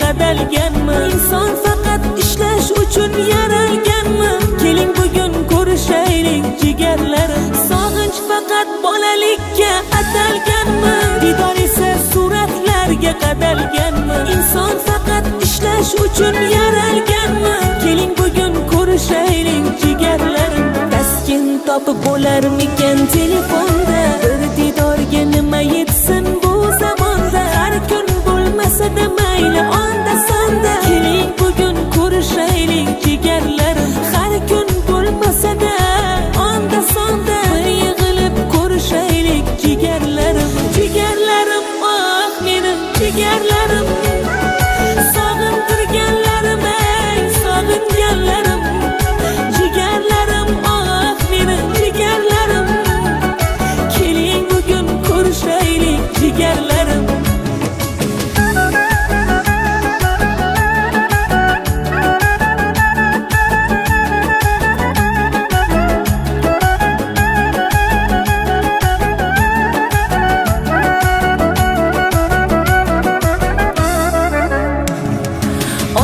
Qadalganmi? Inson faqat ishlash uchun yaralganmi? Keling bugun ko'rishaylik jigarlarim. Sog'inch faqat bolalikka atalganmi? Didor esa suratlarga qadalganmi? Inson faqat ishlash uchun yaralganmi? Keling bugun ko'rishaylik jigarlarim. Taskin topib bo'larmikan telefonda? Bir didorga nima yetsin bu zamonda? Har kun bo'lmasa-da mayli onda sonda. Keling bugun ko'rishaylik jigarlarim. Har kun bo'lmasa-da onda sonda. Bir yig'ilib ko'rishaylik jigarlarim. Jigarlarim, oh menim jigarlarim. Sog'intirganlarim, ey sog'inganlarim. Jigarlarim, oh menim jigarlarim. Keling bugun ko'rishaylik jigarlarim.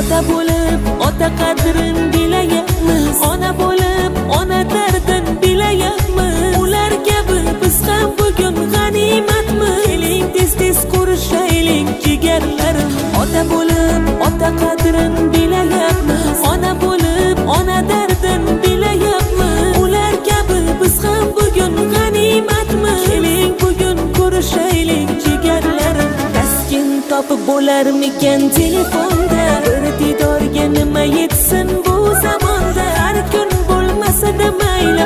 Ota bo'lib ota qadrin bilayapmiz. Ona bo'lib ona dardin bilayapmiz. Ular kabi biz ham bugun g'animatmiz. Keling tez-tez ko'rishaylik jigarlarim. Ota bo'lib ota qadrin bilayapmiz. Ona bo'lib ona dardin bilayapmiz. Ular kabi biz ham bugun g'animatmiz. Keling bugun ko'rishaylik jigarlarim. Taskin topib bo'larmikan telefonda? Bir didorga nima yetsin bu zamonda? Har kun bo'lmasa-da mayli